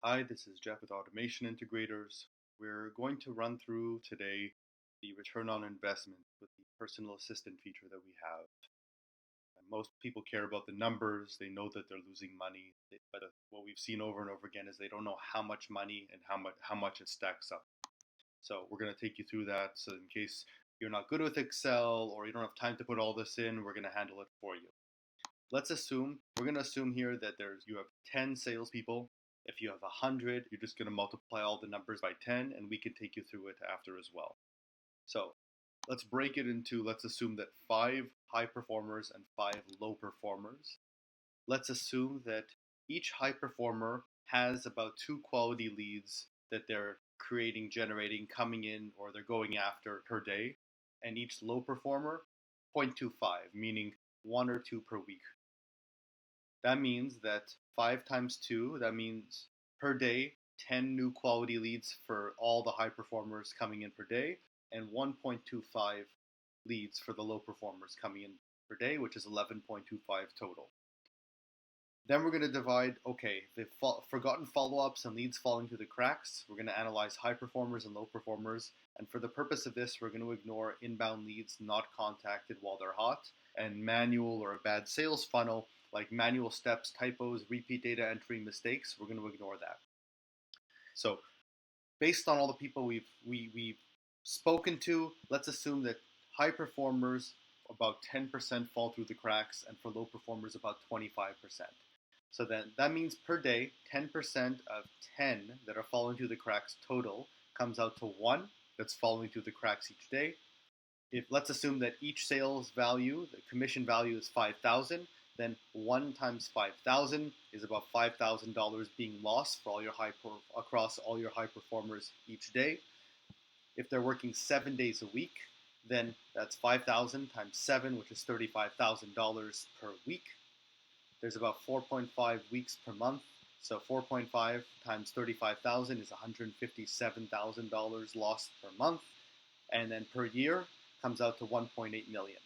Hi, this is Jeff with Automation Integrators. We're going to run through today the return on investment with the personal assistant feature that we have. And most people care about the numbers, they know that they're losing money, but what we've seen over and over again is they don't know how much money and how much it stacks up. So we're going to take you through that. So in case you're not good with Excel or you don't have time to put all this in, we're going to handle it for you. We're going to assume here that you have 10 salespeople. If you have 100, you're just going to multiply all the numbers by 10, and we can take you through it after as well. So let's assume that 5 high performers and 5 low performers. Let's assume that each high performer has about 2 quality leads that they're generating, coming in, or they're going after per day, and each low performer 0.25, meaning 1 or 2 per week. That means that 5 times 2, that means per day, 10 new quality leads for all the high performers coming in per day, and 1.25 leads for the low performers coming in per day, which is 11.25 total. Then we're going to divide, the forgotten follow-ups and leads falling through the cracks. We're going to analyze high performers and low performers. And for the purpose of this, we're going to ignore inbound leads not contacted while they're hot, and manual or a bad sales funnel, like manual steps, typos, repeat data entry mistakes. We're going to ignore that. So based on all the people we've spoken to, let's assume that high performers, about 10% fall through the cracks, and for low performers, about 25%. So then that means per day, 10% of 10 that are falling through the cracks total comes out to 1 that's falling through the cracks each day. Let's assume that each sales value, the commission value, is 5,000, then 1 times 5,000 is about $5,000 being lost for across all your high performers each day. If they're working 7 days a week, then that's 5,000 times 7, which is $35,000 per week. There's about 4.5 weeks per month, so 4.5 times 35,000 is $157,000 lost per month, and then per year comes out to 1.8 million.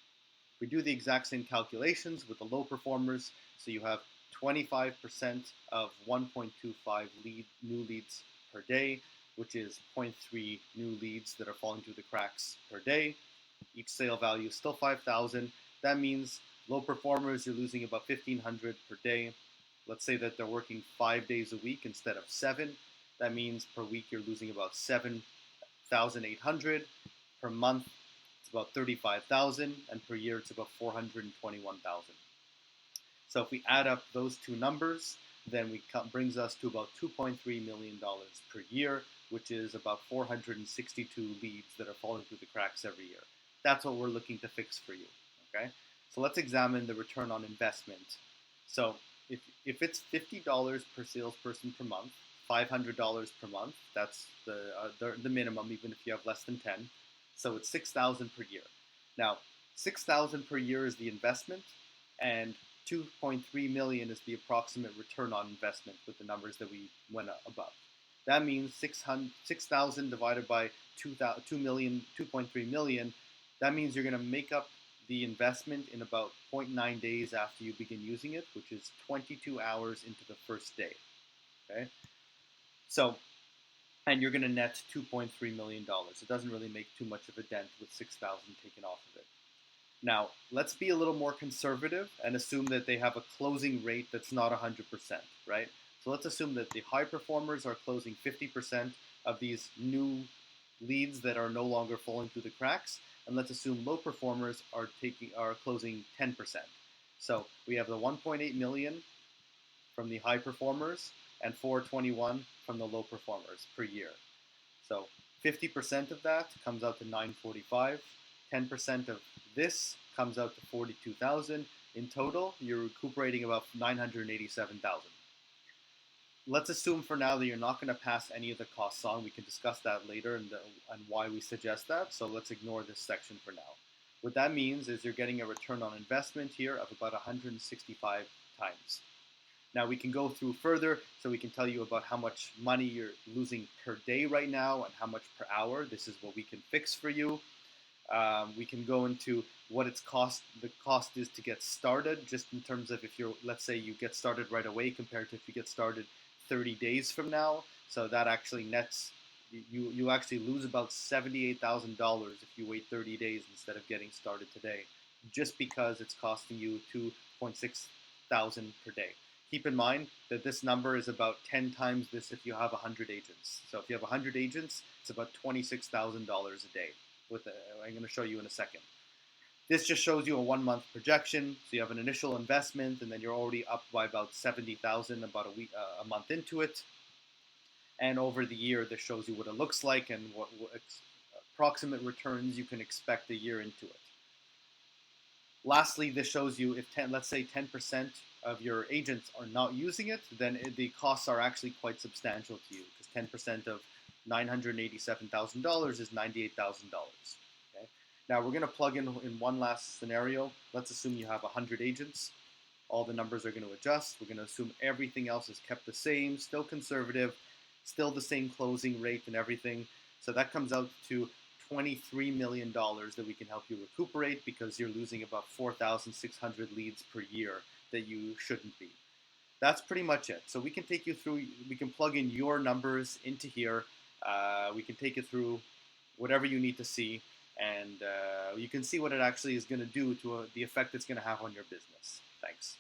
We do the exact same calculations with the low performers, so you have 25% of 1.25 new leads per day, which is 0.3 new leads that are falling through the cracks per day. Each sale value is still 5,000. That means low performers, you're losing about 1,500 per day. Let's say that they're working 5 days a week instead of 7. That means per week you're losing about 7,800. Per month, it's about 35,000, and per year it's about 421,000. So if we add up those two numbers, then brings us to about $2.3 million per year, which is about 462 leads that are falling through the cracks every year. That's what we're looking to fix for you. Okay, so let's examine the return on investment. So if it's $50 per salesperson per month, $500 per month, that's the minimum, even if you have less than 10. So it's $6,000 per year. Now, $6,000 per year is the investment, and 2.3 million is the approximate return on investment with the numbers that we went above. That means 6,000 divided by 2.3 million. That means you're going to make up the investment in about 0.9 days after you begin using it, which is 22 hours into the first day. Okay, so and you're going to net $2.3 million. It doesn't really make too much of a dent with 6,000 taken off of it. Now, let's be a little more conservative and assume that they have a closing rate that's not 100%, right? So let's assume that the high performers are closing 50% of these new leads that are no longer falling through the cracks, and let's assume low performers are closing 10%. So we have the 1.8 million from the high performers and 421 from the low performers per year. So 50% of that comes out to 945. 10% of this comes out to 42,000. In total, you're recuperating about 987,000. Let's assume for now that you're not going to pass any of the costs on. We can discuss that later and why we suggest that. So let's ignore this section for now. What that means is you're getting a return on investment here of about 165 times. Now we can go through further, so we can tell you about how much money you're losing per day right now and how much per hour. This is what we can fix for you. We can go into what the cost is to get started, just in terms of if let's say you get started right away compared to if you get started 30 days from now. So that actually nets you actually lose about $78,000 if you wait 30 days instead of getting started today, just because it's costing you 2.6 thousand per day. Keep in mind that this number is about 10 times this if you have 100 agents. So if you have 100 agents, it's about $26,000 a day. I'm going to show you in a second. This just shows you a 1 month projection. So you have an initial investment, and then you're already up by about 70,000 about a month into it. And over the year, this shows you what it looks like and what approximate returns you can expect a year into it. Lastly, this shows you if let's say 10% of your agents are not using it, then the costs are actually quite substantial to you, because 10% of $987,000 is $98,000. Okay. Now we're going to plug in one last scenario. Let's assume you have 100 agents. All the numbers are going to adjust. We're going to assume everything else is kept the same, still conservative, still the same closing rate and everything. So that comes out to $23 million that we can help you recuperate, because you're losing about 4,600 leads per year that you shouldn't be. That's pretty much it. So we can take you through, we can plug in your numbers into here. We can take you through whatever you need to see, and you can see what it actually is going to do to the effect it's going to have on your business. Thanks.